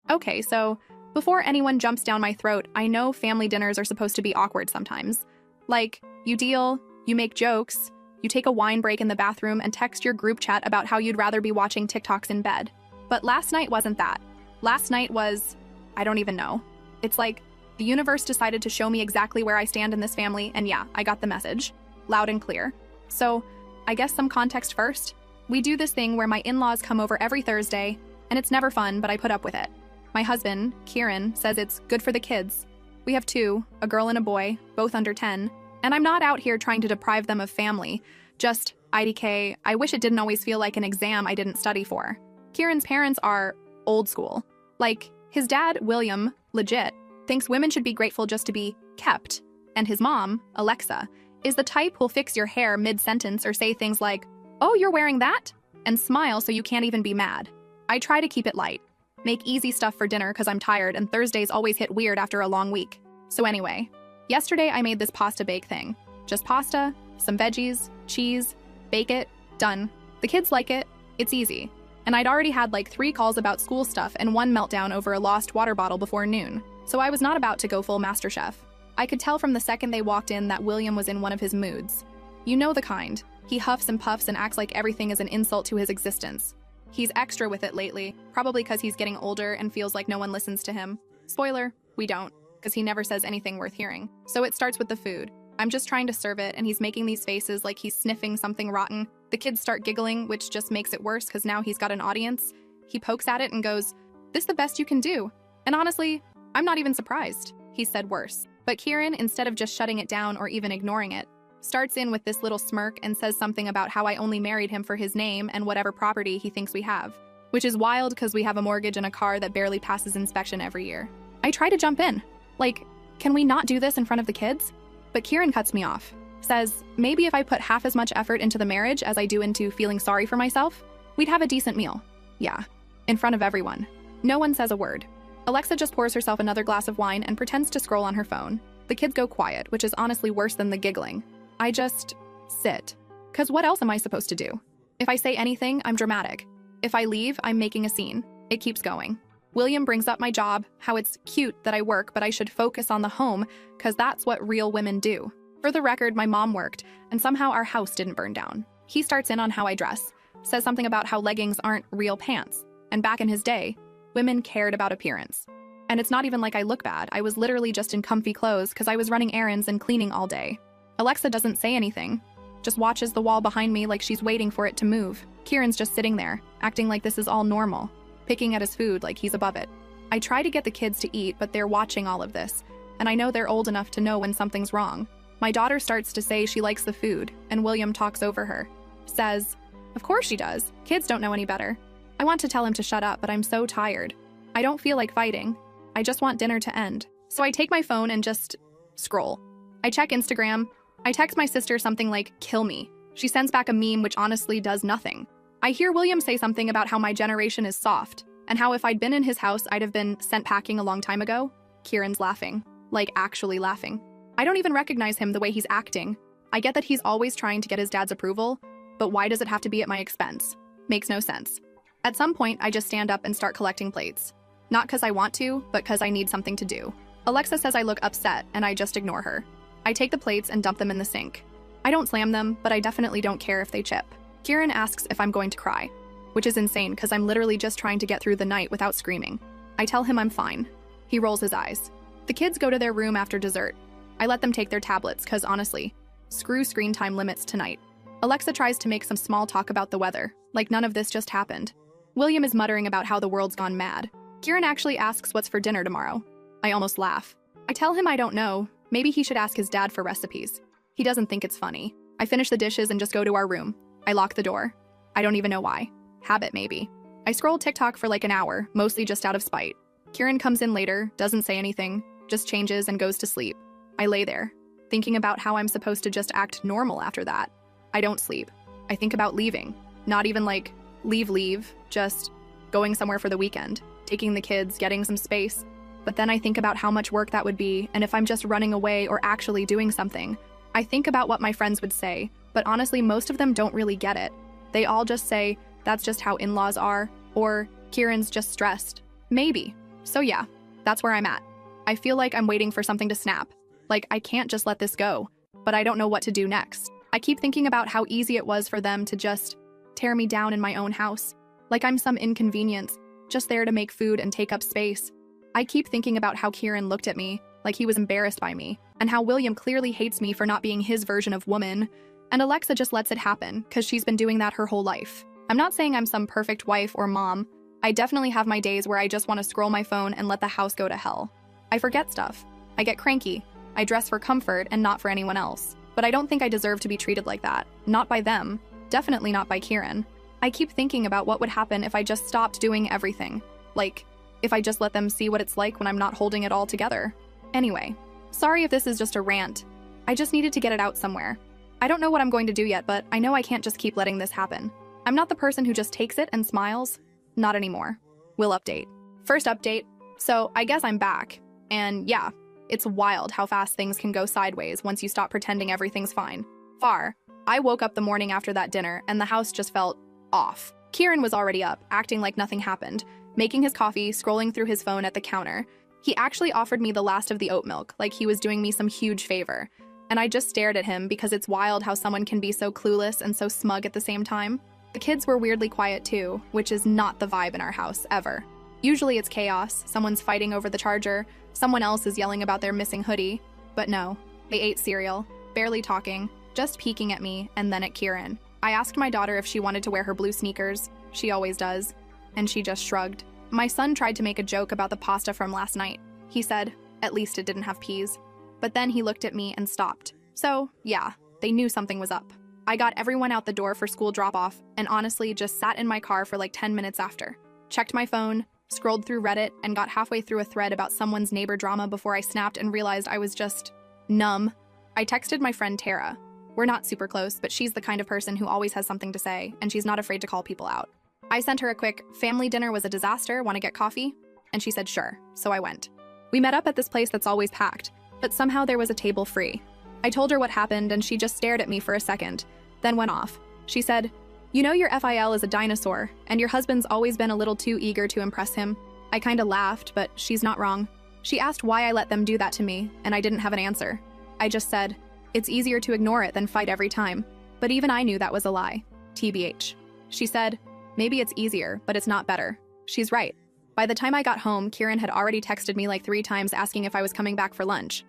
Okay, so before anyone jumps down my throat, I know family dinners are supposed to be awkward sometimes. Like, you deal, you make jokes, you take a wine break in the bathroom and text your group chat about how you'd rather be watching TikToks in bed. But last night wasn't that. Last night was, I don't even know. It's like the universe decided to show me exactly where I stand in this family, and yeah, I got the message. Loud and clear. So, I guess some context first. We do this thing where my in-laws come over every Thursday, and it's never fun, but I put up with it. My husband, Kieran, says it's good for the kids. We have two, a girl and a boy, both under 10, and I'm not out here trying to deprive them of family. Just, IDK, I wish it didn't always feel like an exam I didn't study for. Kieran's parents are old school. Like, his dad, William, legit, thinks women should be grateful just to be kept. And his mom, Alexa, is the type who'll fix your hair mid-sentence or say things like, "Oh, you're wearing that?" and smile so you can't even be mad. I try to keep it light. Make easy stuff for dinner because I'm tired and Thursdays always hit weird after a long week. So anyway, yesterday I made this pasta bake thing. Just pasta, some veggies, cheese, bake it, done. The kids like it, it's easy. And I'd already had like 3 calls about school stuff and 1 meltdown over a lost water bottle before noon. So I was not about to go full MasterChef. I could tell from the second they walked in that William was in one of his moods. You know the kind. He huffs and puffs and acts like everything is an insult to his existence. He's extra with it lately, probably because he's getting older and feels like no one listens to him. Spoiler, we don't, because he never says anything worth hearing. So it starts with the food. I'm just trying to serve it, and he's making these faces like he's sniffing something rotten. The kids start giggling, which just makes it worse because now he's got an audience. He pokes at it and goes, "This the best you can do." And honestly, I'm not even surprised. He said worse. But Kieran, instead of just shutting it down or even ignoring it, starts in with this little smirk and says something about how I only married him for his name and whatever property he thinks we have. Which is wild because we have a mortgage and a car that barely passes inspection every year. I try to jump in. Like, can we not do this in front of the kids? But Kieran cuts me off. Says, maybe if I put half as much effort into the marriage as I do into feeling sorry for myself, we'd have a decent meal. Yeah, in front of everyone. No one says a word. Alexa just pours herself another glass of wine and pretends to scroll on her phone. The kids go quiet, which is honestly worse than the giggling. I just sit. 'Cause what else am I supposed to do? If I say anything, I'm dramatic. If I leave, I'm making a scene. It keeps going. William brings up my job, how it's cute that I work, but I should focus on the home, 'cause that's what real women do. For the record, my mom worked, and somehow our house didn't burn down. He starts in on how I dress, says something about how leggings aren't real pants, and back in his day, women cared about appearance. And it's not even like I look bad, I was literally just in comfy clothes because I was running errands and cleaning all day. Alexa doesn't say anything, just watches the wall behind me like she's waiting for it to move. Kieran's just sitting there, acting like this is all normal, picking at his food like he's above it. I try to get the kids to eat, but they're watching all of this, and I know they're old enough to know when something's wrong. My daughter starts to say she likes the food, and William talks over her. Says, "Of course she does. Kids don't know any better." I want to tell him to shut up, but I'm so tired. I don't feel like fighting. I just want dinner to end. So I take my phone and just scroll. I check Instagram. I text my sister something like, "Kill me." She sends back a meme which honestly does nothing. I hear William say something about how my generation is soft, and how if I'd been in his house, I'd have been sent packing a long time ago. Kieran's laughing. Like, actually laughing. I don't even recognize him the way he's acting. I get that he's always trying to get his dad's approval, but why does it have to be at my expense? Makes no sense. At some point, I just stand up and start collecting plates. Not because I want to, but because I need something to do. Alexa says I look upset, and I just ignore her. I take the plates and dump them in the sink. I don't slam them, but I definitely don't care if they chip. Kieran asks if I'm going to cry, which is insane because I'm literally just trying to get through the night without screaming. I tell him I'm fine. He rolls his eyes. The kids go to their room after dessert. I let them take their tablets because honestly, screw screen time limits tonight. Alexa tries to make some small talk about the weather, like none of this just happened. William is muttering about how the world's gone mad. Kieran actually asks what's for dinner tomorrow. I almost laugh. I tell him I don't know. Maybe he should ask his dad for recipes. He doesn't think it's funny. I finish the dishes and just go to our room. I lock the door. I don't even know why. Habit, maybe. I scroll TikTok for like an hour, mostly just out of spite. Kieran comes in later, doesn't say anything, just changes and goes to sleep. I lay there, thinking about how I'm supposed to just act normal after that. I don't sleep. I think about leaving. Not even like, leave, just going somewhere for the weekend, taking the kids, getting some space. But then I think about how much work that would be, and if I'm just running away or actually doing something. I think about what my friends would say, but honestly, most of them don't really get it. They all just say, that's just how in-laws are, or Kieran's just stressed. Maybe. So yeah, that's where I'm at. I feel like I'm waiting for something to snap. Like, I can't just let this go, but I don't know what to do next. I keep thinking about how easy it was for them to just tear me down in my own house. Like I'm some inconvenience, just there to make food and take up space. I keep thinking about how Kieran looked at me, like he was embarrassed by me, and how William clearly hates me for not being his version of woman, and Alexa just lets it happen because she's been doing that her whole life. I'm not saying I'm some perfect wife or mom. I definitely have my days where I just want to scroll my phone and let the house go to hell. I forget stuff. I get cranky. I dress for comfort and not for anyone else. But I don't think I deserve to be treated like that. Not by them. Definitely not by Kieran. I keep thinking about what would happen if I just stopped doing everything. Like, if I just let them see what it's like when I'm not holding it all together. Anyway, sorry if this is just a rant. I just needed to get it out somewhere. I don't know what I'm going to do yet, but I know I can't just keep letting this happen. I'm not the person who just takes it and smiles. Not anymore. We'll update. First update. So I guess I'm back. And yeah, it's wild how fast things can go sideways once you stop pretending everything's fine. I woke up the morning after that dinner and the house just felt off. Kieran was already up, acting like nothing happened, making his coffee, scrolling through his phone at the counter. He actually offered me the last of the oat milk, like he was doing me some huge favor. And I just stared at him because it's wild how someone can be so clueless and so smug at the same time. The kids were weirdly quiet too, which is not the vibe in our house, ever. Usually it's chaos, someone's fighting over the charger, someone else is yelling about their missing hoodie. But no, they ate cereal, barely talking, just peeking at me and then at Kieran. I asked my daughter if she wanted to wear her blue sneakers. She always does. And she just shrugged. My son tried to make a joke about the pasta from last night. He said, at least it didn't have peas. But then he looked at me and stopped. So, yeah, they knew something was up. I got everyone out the door for school drop-off and honestly just sat in my car for like 10 minutes after. Checked my phone, scrolled through Reddit, and got halfway through a thread about someone's neighbor drama before I snapped and realized I was just numb. I texted my friend Tara. We're not super close, but she's the kind of person who always has something to say, and she's not afraid to call people out. I sent her a quick, family dinner was a disaster, want to get coffee? And she said sure, so I went. We met up at this place that's always packed, but somehow there was a table free. I told her what happened, and she just stared at me for a second, then went off. She said, you know your FIL is a dinosaur, and your husband's always been a little too eager to impress him. I kinda laughed, but she's not wrong. She asked why I let them do that to me, and I didn't have an answer. I just said, it's easier to ignore it than fight every time. But even I knew that was a lie. TBH. She said, maybe it's easier, but it's not better. She's right. By the time I got home, Kieran had already texted me like 3 times asking if I was coming back for lunch.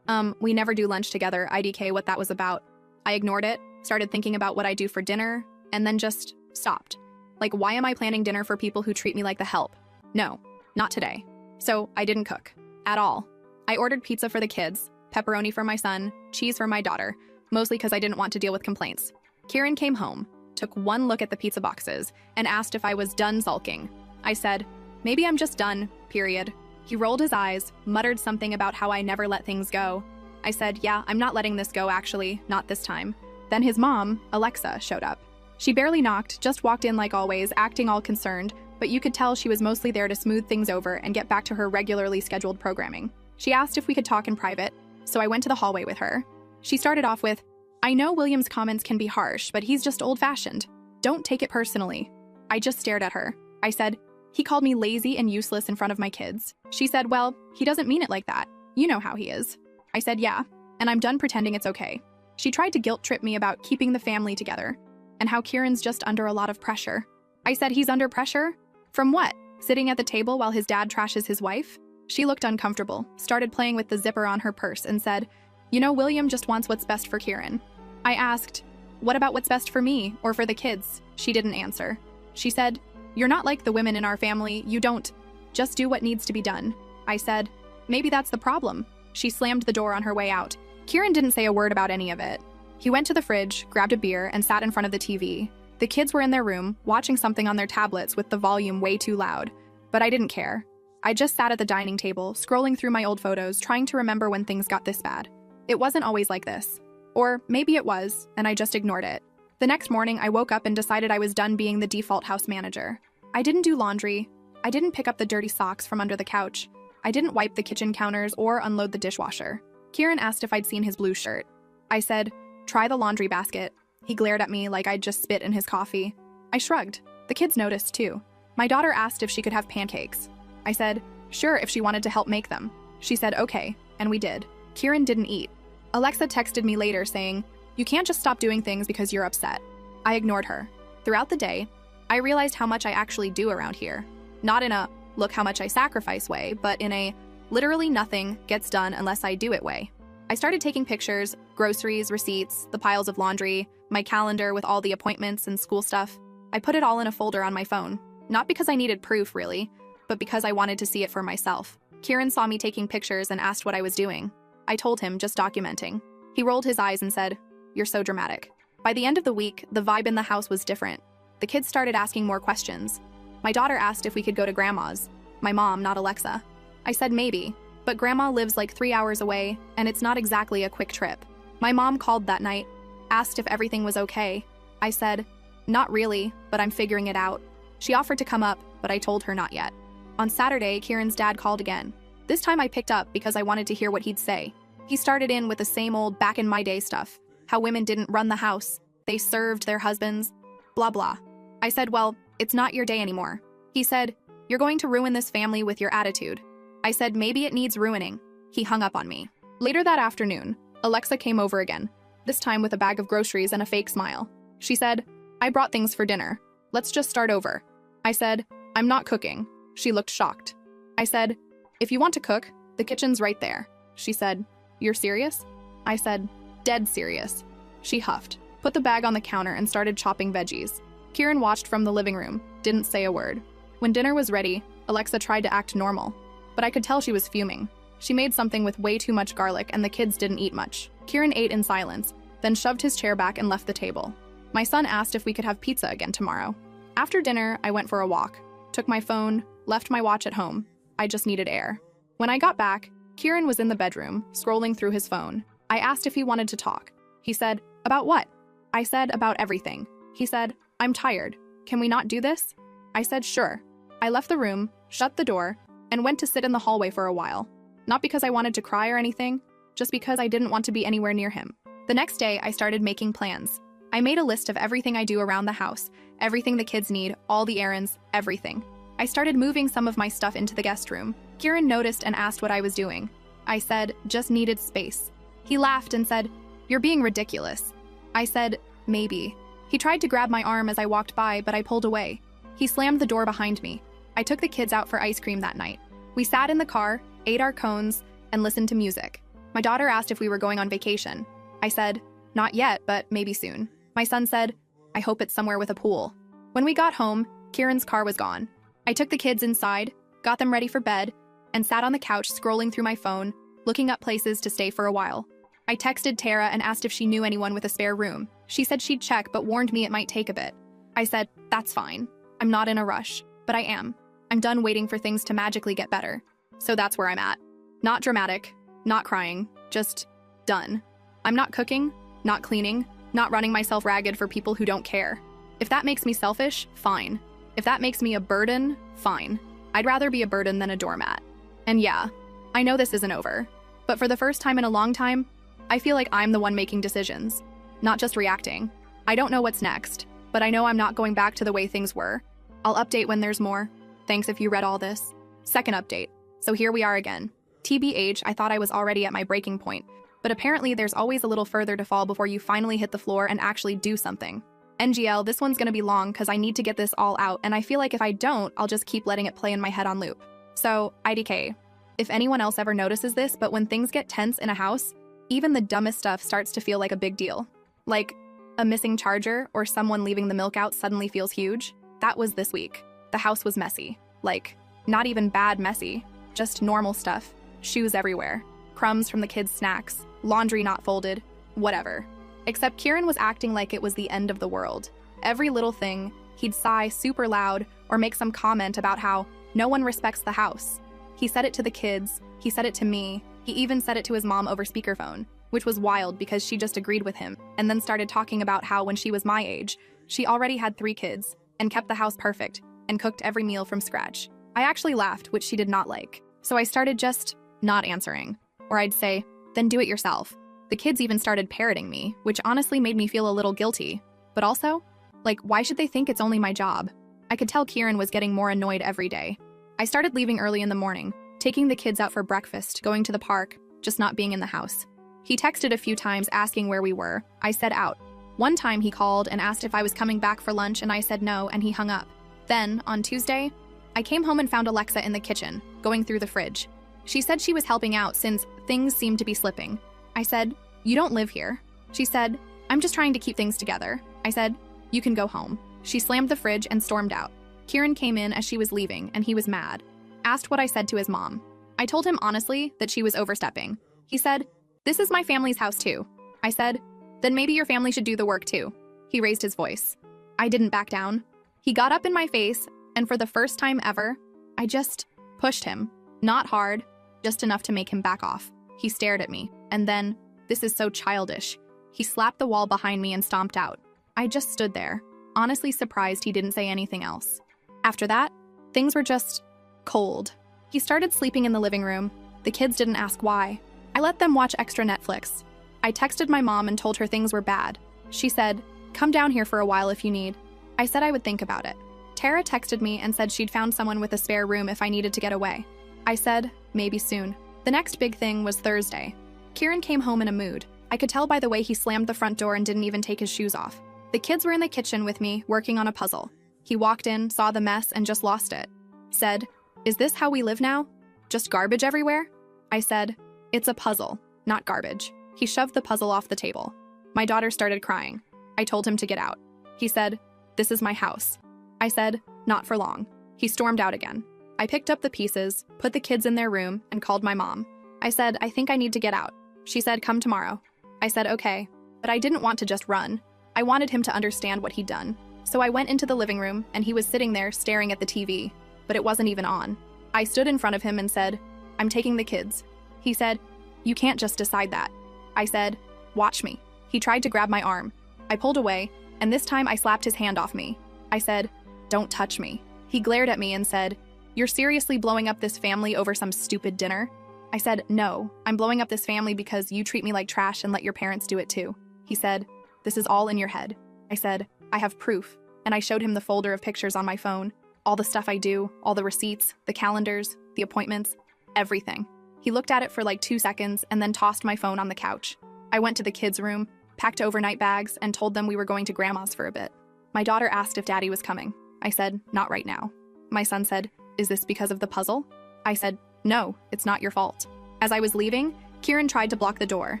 We never do lunch together, IDK what that was about. I ignored it, started thinking about what I do for dinner, and then just stopped. Like, why am I planning dinner for people who treat me like the help? No, not today. So I didn't cook. At all. I ordered pizza for the kids, pepperoni for my son, cheese for my daughter, mostly because I didn't want to deal with complaints. Kieran came home, took one look at the pizza boxes, and asked if I was done sulking. I said, maybe I'm just done, period. He rolled his eyes, muttered something about how I never let things go. I said, yeah, I'm not letting this go actually, not this time. Then his mom, Alexa, showed up. She barely knocked, just walked in like always, acting all concerned, but you could tell she was mostly there to smooth things over and get back to her regularly scheduled programming. She asked if we could talk in private, so I went to the hallway with her. She started off with, I know William's comments can be harsh, but he's just old-fashioned. Don't take it personally. I just stared at her. I said, he called me lazy and useless in front of my kids. She said, well, he doesn't mean it like that. You know how he is. I said, yeah, and I'm done pretending it's okay. She tried to guilt-trip me about keeping the family together and how Kieran's just under a lot of pressure. I said, he's under pressure? From what? Sitting at the table while his dad trashes his wife? She looked uncomfortable, started playing with the zipper on her purse, and said, you know, William just wants what's best for Kieran. I asked, what about what's best for me or for the kids? She didn't answer. She said, you're not like the women in our family, you don't just do what needs to be done. I said, maybe that's the problem. She slammed the door on her way out. Kieran didn't say a word about any of it. He went to the fridge, grabbed a beer, and sat in front of the TV. The kids were in their room, watching something on their tablets with the volume way too loud. But I didn't care. I just sat at the dining table, scrolling through my old photos, trying to remember when things got this bad. It wasn't always like this. Or maybe it was, and I just ignored it. The next morning, I woke up and decided I was done being the default house manager. I didn't do laundry. I didn't pick up the dirty socks from under the couch. I didn't wipe the kitchen counters or unload the dishwasher. Kieran asked if I'd seen his blue shirt. I said, try the laundry basket. He glared at me like I'd just spit in his coffee. I shrugged. The kids noticed, too. My daughter asked if she could have pancakes. I said, sure if she wanted to help make them. She said okay, and we did. Kieran didn't eat. Alexa texted me later saying, "You can't just stop doing things because you're upset." I ignored her. Throughout the day, I realized how much I actually do around here. Not in a, look how much I sacrifice way, but in a, literally nothing gets done unless I do it way. I started taking pictures, groceries, receipts, the piles of laundry, my calendar with all the appointments and school stuff. I put it all in a folder on my phone. Not because I needed proof, really, but because I wanted to see it for myself. Kieran saw me taking pictures and asked what I was doing. I told him, just documenting. He rolled his eyes and said, "You're so dramatic." By the end of the week, the vibe in the house was different. The kids started asking more questions. My daughter asked if we could go to Grandma's. My mom, not Alexa. I said maybe, but Grandma lives like 3 hours away, and it's not exactly a quick trip. My mom called that night, asked if everything was okay. I said, "Not really, but I'm figuring it out." She offered to come up, but I told her not yet. On Saturday, Kieran's dad called again. This time I picked up because I wanted to hear what he'd say. He started in with the same old back in my day stuff, how women didn't run the house, they served their husbands, blah blah. I said, "Well, it's not your day anymore." He said, "You're going to ruin this family with your attitude." I said, "Maybe it needs ruining." He hung up on me. Later that afternoon, Alexa came over again, this time with a bag of groceries and a fake smile. She said, "I brought things for dinner. Let's just start over." I said, "I'm not cooking." She looked shocked. I said, "If you want to cook, the kitchen's right there." She said, "You're serious?" I said, "Dead serious." She huffed, put the bag on the counter and started chopping veggies. Kieran watched from the living room, didn't say a word. When dinner was ready, Alexa tried to act normal, but I could tell she was fuming. She made something with way too much garlic and the kids didn't eat much. Kieran ate in silence, then shoved his chair back and left the table. My son asked if we could have pizza again tomorrow. After dinner, I went for a walk, took my phone, left my watch at home. I just needed air. When I got back, Kieran was in the bedroom, scrolling through his phone. I asked if he wanted to talk. He said, "About what?" I said, "About everything." He said, "I'm tired. Can we not do this?" I said, "Sure." I left the room, shut the door, and went to sit in the hallway for a while. Not because I wanted to cry or anything, just because I didn't want to be anywhere near him. The next day, I started making plans. I made a list of everything I do around the house, everything the kids need, all the errands, everything. I started moving some of my stuff into the guest room. Kieran noticed and asked what I was doing. I said, "Just needed space." He laughed and said, "You're being ridiculous." I said, "Maybe." He tried to grab my arm as I walked by, but I pulled away. He slammed the door behind me. I took the kids out for ice cream that night. We sat in the car, ate our cones, and listened to music. My daughter asked if we were going on vacation. I said, "Not yet, but maybe soon." My son said, "I hope it's somewhere with a pool." When we got home, Kieran's car was gone. I took the kids inside, got them ready for bed, and sat on the couch scrolling through my phone, looking up places to stay for a while. I texted Tara and asked if she knew anyone with a spare room. She said she'd check but warned me it might take a bit. I said, "That's fine. I'm not in a rush, but I am. I'm done waiting for things to magically get better." So that's where I'm at. Not dramatic, not crying, just done. I'm not cooking, not cleaning, not running myself ragged for people who don't care. If that makes me selfish, fine. If that makes me a burden, fine. I'd rather be a burden than a doormat. And yeah, I know this isn't over, but for the first time in a long time, I feel like I'm the one making decisions, not just reacting. I don't know what's next, but I know I'm not going back to the way things were. I'll update when there's more. Thanks if you read all this. Second update. So here we are again. TBH, I thought I was already at my breaking point, but apparently there's always a little further to fall before you finally hit the floor and actually do something. NGL, this one's gonna be long because I need to get this all out, and I feel like if I don't, I'll just keep letting it play in my head on loop. So, IDK. If anyone else ever notices this, but when things get tense in a house, even the dumbest stuff starts to feel like a big deal. Like, a missing charger or someone leaving the milk out suddenly feels huge. That was this week. The house was messy. Like, not even bad messy, just normal stuff. Shoes everywhere, crumbs from the kids' snacks, laundry not folded, whatever. Except Kieran was acting like it was the end of the world. Every little thing, he'd sigh super loud or make some comment about how no one respects the house. He said it to the kids, he said it to me, he even said it to his mom over speakerphone, which was wild because she just agreed with him, and then started talking about how when she was my age, she already had 3 kids, and kept the house perfect, and cooked every meal from scratch. I actually laughed, which she did not like. So I started just not answering. Or I'd say, "Then do it yourself." The kids even started parroting me, which honestly made me feel a little guilty. But also, like, why should they think it's only my job? I could tell Kieran was getting more annoyed every day. I started leaving early in the morning, taking the kids out for breakfast, going to the park, just not being in the house. He texted a few times asking where we were. I said out. One time he called and asked if I was coming back for lunch and I said no and he hung up. Then, on Tuesday, I came home and found Alexa in the kitchen, going through the fridge. She said she was helping out since things seemed to be slipping. I said, "You don't live here." She said, "I'm just trying to keep things together." I said, "You can go home." She slammed the fridge and stormed out. Kieran came in as she was leaving and he was mad. Asked what I said to his mom. I told him honestly that she was overstepping. He said, "This is my family's house too." I said, "Then maybe your family should do the work too." He raised his voice. I didn't back down. He got up in my face, and for the first time ever, I just pushed him. Not hard, just enough to make him back off. He stared at me, and then, this is so childish, he slapped the wall behind me and stomped out. I just stood there, honestly surprised he didn't say anything else. After that, things were just cold. He started sleeping in the living room. The kids didn't ask why. I let them watch extra Netflix. I texted my mom and told her things were bad. She said, "Come down here for a while if you need." I said I would think about it. Tara texted me and said she'd found someone with a spare room if I needed to get away. I said, maybe soon. The next big thing was Thursday. Kieran came home in a mood. I could tell by the way he slammed the front door and didn't even take his shoes off. The kids were in the kitchen with me, working on a puzzle. He walked in, saw the mess, and just lost it. Said, "Is this how we live now? Just garbage everywhere?" I said, "It's a puzzle, not garbage." He shoved the puzzle off the table. My daughter started crying. I told him to get out. He said, "This is my house." I said, "Not for long." He stormed out again. I picked up the pieces, put the kids in their room, and called my mom. I said, "I think I need to get out." She said, "Come tomorrow." I said, "Okay," but I didn't want to just run. I wanted him to understand what he'd done. So I went into the living room, and he was sitting there staring at the TV, but it wasn't even on. I stood in front of him and said, "I'm taking the kids." He said, "You can't just decide that." I said, "Watch me." He tried to grab my arm. I pulled away, and this time I slapped his hand off me. I said, "Don't touch me." He glared at me and said, "You're seriously blowing up this family over some stupid dinner?" I said, "No, I'm blowing up this family because you treat me like trash and let your parents do it too." He said, "This is all in your head." I said, "I have proof," and I showed him the folder of pictures on my phone, all the stuff I do, all the receipts, the calendars, the appointments, everything. He looked at it for like 2 seconds and then tossed my phone on the couch. I went to the kids' room, packed overnight bags, and told them we were going to Grandma's for a bit. My daughter asked if Daddy was coming. I said, "Not right now." My son said, "Is this because of the puzzle?" I said, "No, it's not your fault." As I was leaving, Kieran tried to block the door.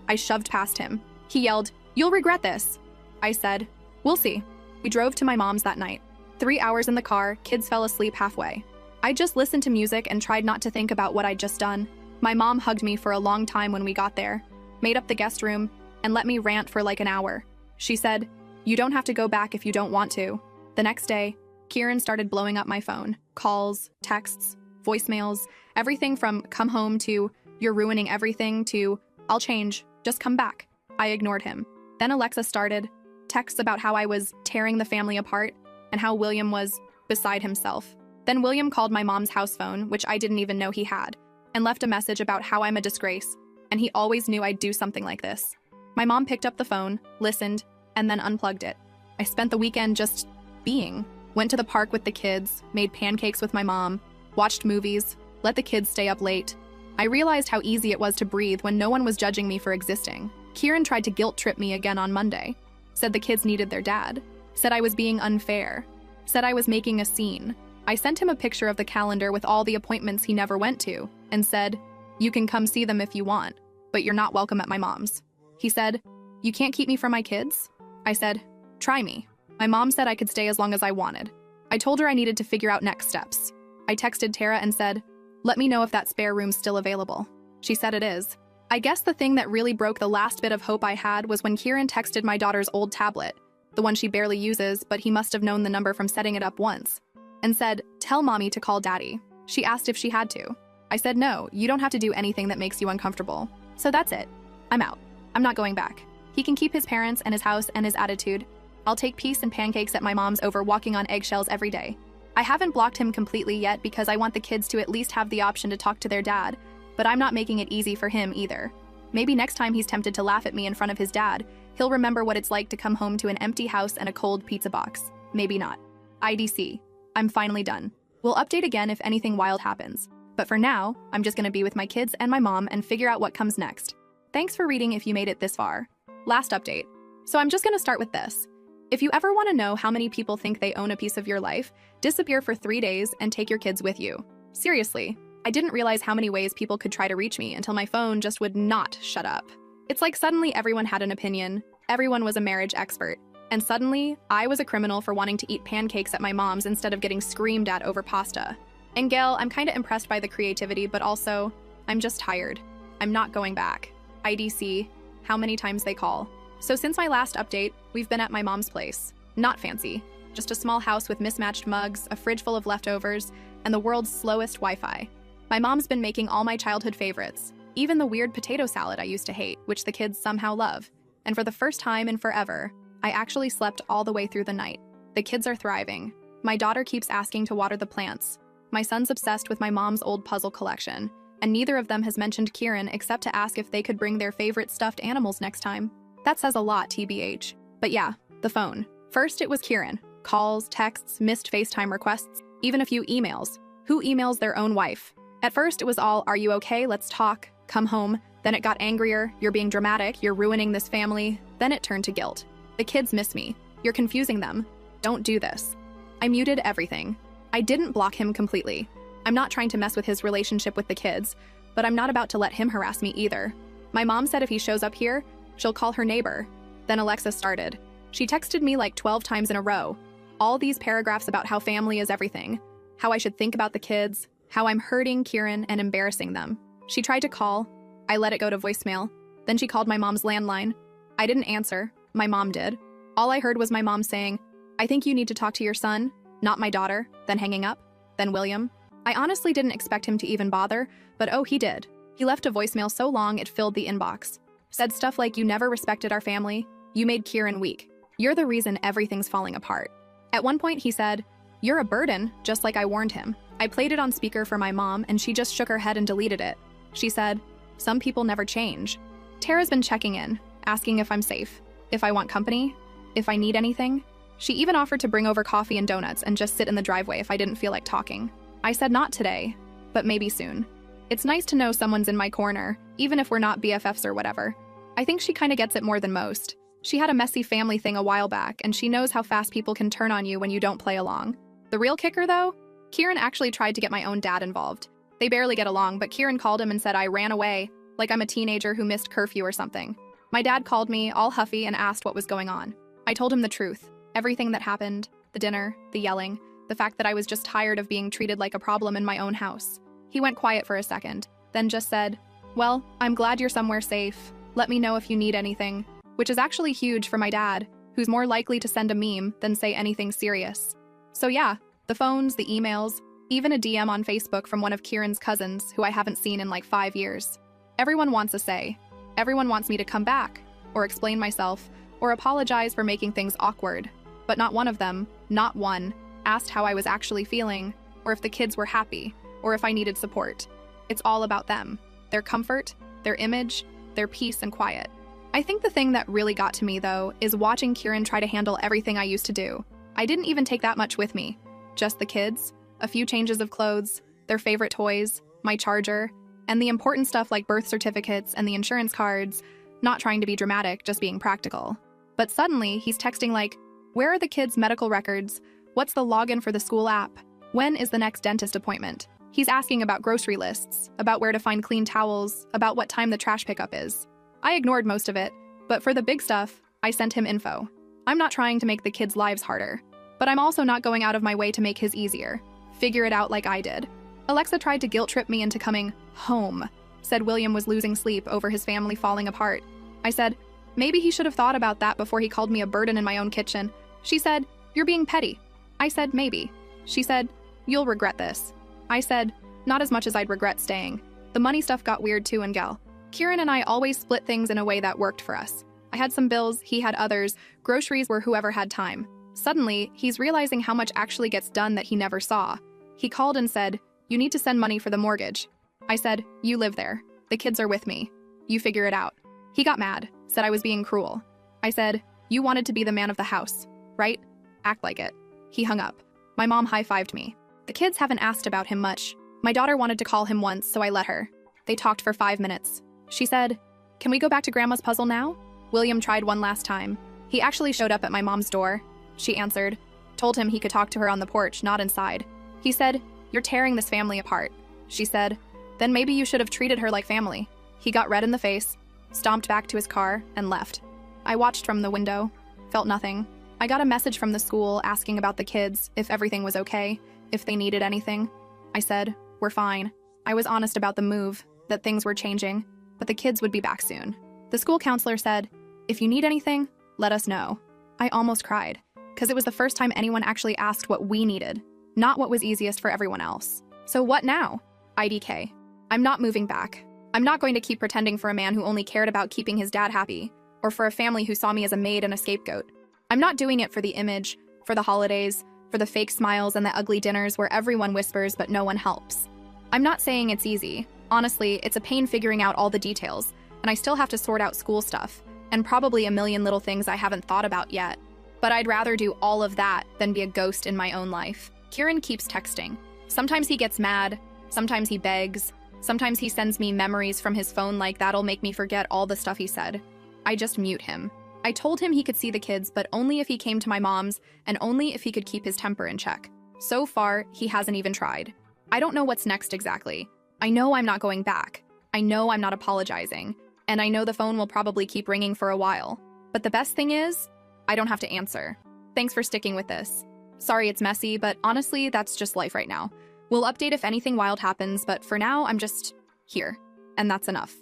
I shoved past him. He yelled, "You'll regret this." I said, "We'll see." We drove to my mom's that night. 3 hours in the car, kids fell asleep halfway. I just listened to music and tried not to think about what I'd just done. My mom hugged me for a long time when we got there, made up the guest room, and let me rant for like an hour. She said, "You don't have to go back if you don't want to." The next day, Kieran started blowing up my phone. Calls, texts, voicemails, everything from "come home" to "you're ruining everything" to "I'll change, just come back." I ignored him. Then Alexa started, texts about how I was tearing the family apart and how William was beside himself. Then William called my mom's house phone, which I didn't even know he had, and left a message about how I'm a disgrace, and he always knew I'd do something like this. My mom picked up the phone, listened, and then unplugged it. I spent the weekend just being. Went to the park with the kids, made pancakes with my mom, watched movies, let the kids stay up late. I realized how easy it was to breathe when no one was judging me for existing. Kieran tried to guilt trip me again on Monday. Said the kids needed their dad. Said I was being unfair. Said I was making a scene. I sent him a picture of the calendar with all the appointments he never went to and said, "You can come see them if you want, but you're not welcome at my mom's." He said, "You can't keep me from my kids?" I said, "Try me." My mom said I could stay as long as I wanted. I told her I needed to figure out next steps. I texted Tara and said, "Let me know if that spare room's still available." She said it is. I guess the thing that really broke the last bit of hope I had was when Kieran texted my daughter's old tablet, the one she barely uses, but he must have known the number from setting it up once, and said, "Tell mommy to call daddy." She asked if she had to. I said, "No, you don't have to do anything that makes you uncomfortable." So that's it. I'm out. I'm not going back. He can keep his parents and his house and his attitude. I'll take peace and pancakes at my mom's over walking on eggshells every day. I haven't blocked him completely yet because I want the kids to at least have the option to talk to their dad, but I'm not making it easy for him either. Maybe next time he's tempted to laugh at me in front of his dad, he'll remember what it's like to come home to an empty house and a cold pizza box. Maybe not. IDC. I'm finally done. We'll update again if anything wild happens. But for now, I'm just gonna be with my kids and my mom and figure out what comes next. Thanks for reading if you made it this far. Last update. So I'm just gonna start with this. If you ever want to know how many people think they own a piece of your life, disappear for 3 days and take your kids with you. Seriously, I didn't realize how many ways people could try to reach me until my phone just would not shut up. It's like suddenly everyone had an opinion, everyone was a marriage expert, and suddenly I was a criminal for wanting to eat pancakes at my mom's instead of getting screamed at over pasta. And Gail, I'm kinda impressed by the creativity, but also, I'm just tired. I'm not going back. IDC, how many times they call. So since my last update, we've been at my mom's place. Not fancy, just a small house with mismatched mugs, a fridge full of leftovers, and the world's slowest Wi-Fi. My mom's been making all my childhood favorites, even the weird potato salad I used to hate, which the kids somehow love. And for the first time in forever, I actually slept all the way through the night. The kids are thriving. My daughter keeps asking to water the plants. My son's obsessed with my mom's old puzzle collection, and neither of them has mentioned Kieran except to ask if they could bring their favorite stuffed animals next time. That says a lot, TBH. But yeah, the phone. First, it was Kieran. Calls, texts, missed FaceTime requests, even a few emails. Who emails their own wife? At first, it was all, "Are you okay? Let's talk. Come home." Then it got angrier. "You're being dramatic. You're ruining this family." Then it turned to guilt. "The kids miss me. You're confusing them. Don't do this." I muted everything. I didn't block him completely. I'm not trying to mess with his relationship with the kids, but I'm not about to let him harass me either. My mom said if he shows up here, she'll call her neighbor. Then Alexa started. She texted me like 12 times in a row. All these paragraphs about how family is everything, how I should think about the kids, how I'm hurting Kieran and embarrassing them. She tried to call. I let it go to voicemail. Then she called my mom's landline. I didn't answer. My mom did. All I heard was my mom saying, "I think you need to talk to your son, not my daughter," then hanging up, then William. I honestly didn't expect him to even bother, but oh, he did. He left a voicemail so long it filled the inbox. Said stuff like, "You never respected our family. You made Kieran weak. You're the reason everything's falling apart." At one point he said, "You're a burden," just like I warned him. I played it on speaker for my mom and she just shook her head and deleted it. She said, "Some people never change." Tara's been checking in, asking if I'm safe, if I want company, if I need anything. She even offered to bring over coffee and donuts and just sit in the driveway if I didn't feel like talking. I said not today, but maybe soon. It's nice to know someone's in my corner, even if we're not BFFs or whatever. I think she kinda gets it more than most. She had a messy family thing a while back, and she knows how fast people can turn on you when you don't play along. The real kicker, though? Kieran actually tried to get my own dad involved. They barely get along, but Kieran called him and said I ran away, like I'm a teenager who missed curfew or something. My dad called me, all huffy, and asked what was going on. I told him the truth. Everything that happened, the dinner, the yelling, the fact that I was just tired of being treated like a problem in my own house. He went quiet for a second, then just said, "Well, I'm glad you're somewhere safe. Let me know if you need anything," which is actually huge for my dad, who's more likely to send a meme than say anything serious. So yeah, the phones, the emails, even a DM on Facebook from one of Kieran's cousins who I haven't seen in like 5 years. Everyone wants a say. Everyone wants me to come back, or explain myself, or apologize for making things awkward. But not one of them, not one, asked how I was actually feeling, or if the kids were happy, or if I needed support. It's all about them, their comfort, their image, their peace and quiet. I think the thing that really got to me, though, is watching Kieran try to handle everything I used to do. I didn't even take that much with me. Just the kids, a few changes of clothes, their favorite toys, my charger, and the important stuff like birth certificates and the insurance cards, not trying to be dramatic, just being practical. But suddenly, he's texting like, "Where are the kids' medical records? What's the login for the school app? When is the next dentist appointment?" He's asking about grocery lists, about where to find clean towels, about what time the trash pickup is. I ignored most of it, but for the big stuff, I sent him info. I'm not trying to make the kids' lives harder, but I'm also not going out of my way to make his easier. Figure it out like I did. Alexa tried to guilt trip me into coming home, said William was losing sleep over his family falling apart. I said, maybe he should have thought about that before he called me a burden in my own kitchen. She said, "You're being petty." I said, maybe. She said, "You'll regret this." I said, not as much as I'd regret staying. The money stuff got weird too, and Gal. Kieran and I always split things in a way that worked for us. I had some bills, he had others, groceries were whoever had time. Suddenly, he's realizing how much actually gets done that he never saw. He called and said, "You need to send money for the mortgage." I said, "You live there. The kids are with me. You figure it out." He got mad, said I was being cruel. I said, "You wanted to be the man of the house, right? Act like it." He hung up. My mom high-fived me. The kids haven't asked about him much, My daughter wanted to call him once, so I let her. They talked for 5 minutes. She said, "Can we go back to Grandma's puzzle now?" William tried one last time. He actually showed up at my mom's door. She answered, told him he could talk to her on the porch, not inside. He said, "You're tearing this family apart." She said, "Then maybe you should have treated her like family." He got red in the face, stomped back to his car, and left. I watched from the window, felt nothing. I got a message from the school asking about the kids, if everything was okay, if they needed anything. I said, "We're fine." I was honest about the move, that things were changing, but the kids would be back soon. The school counselor said, "If you need anything, let us know." I almost cried, because it was the first time anyone actually asked what we needed, not what was easiest for everyone else. So what now? IDK. I'm not moving back. I'm not going to keep pretending for a man who only cared about keeping his dad happy, or for a family who saw me as a maid and a scapegoat. I'm not doing it for the image, for the holidays, for the fake smiles and the ugly dinners where everyone whispers but no one helps. I'm not saying it's easy. Honestly, it's a pain figuring out all the details, and I still have to sort out school stuff, and probably a million little things I haven't thought about yet. But I'd rather do all of that than be a ghost in my own life. Kieran keeps texting. Sometimes he gets mad, sometimes he begs, sometimes he sends me memories from his phone like that'll make me forget all the stuff he said. I just mute him. I told him he could see the kids, but only if he came to my mom's, and only if he could keep his temper in check. So far, he hasn't even tried. I don't know what's next exactly. I know I'm not going back. I know I'm not apologizing. And I know the phone will probably keep ringing for a while. But the best thing is, I don't have to answer. Thanks for sticking with this. Sorry it's messy, but honestly, that's just life right now. We'll update if anything wild happens, but for now, I'm just here. And that's enough.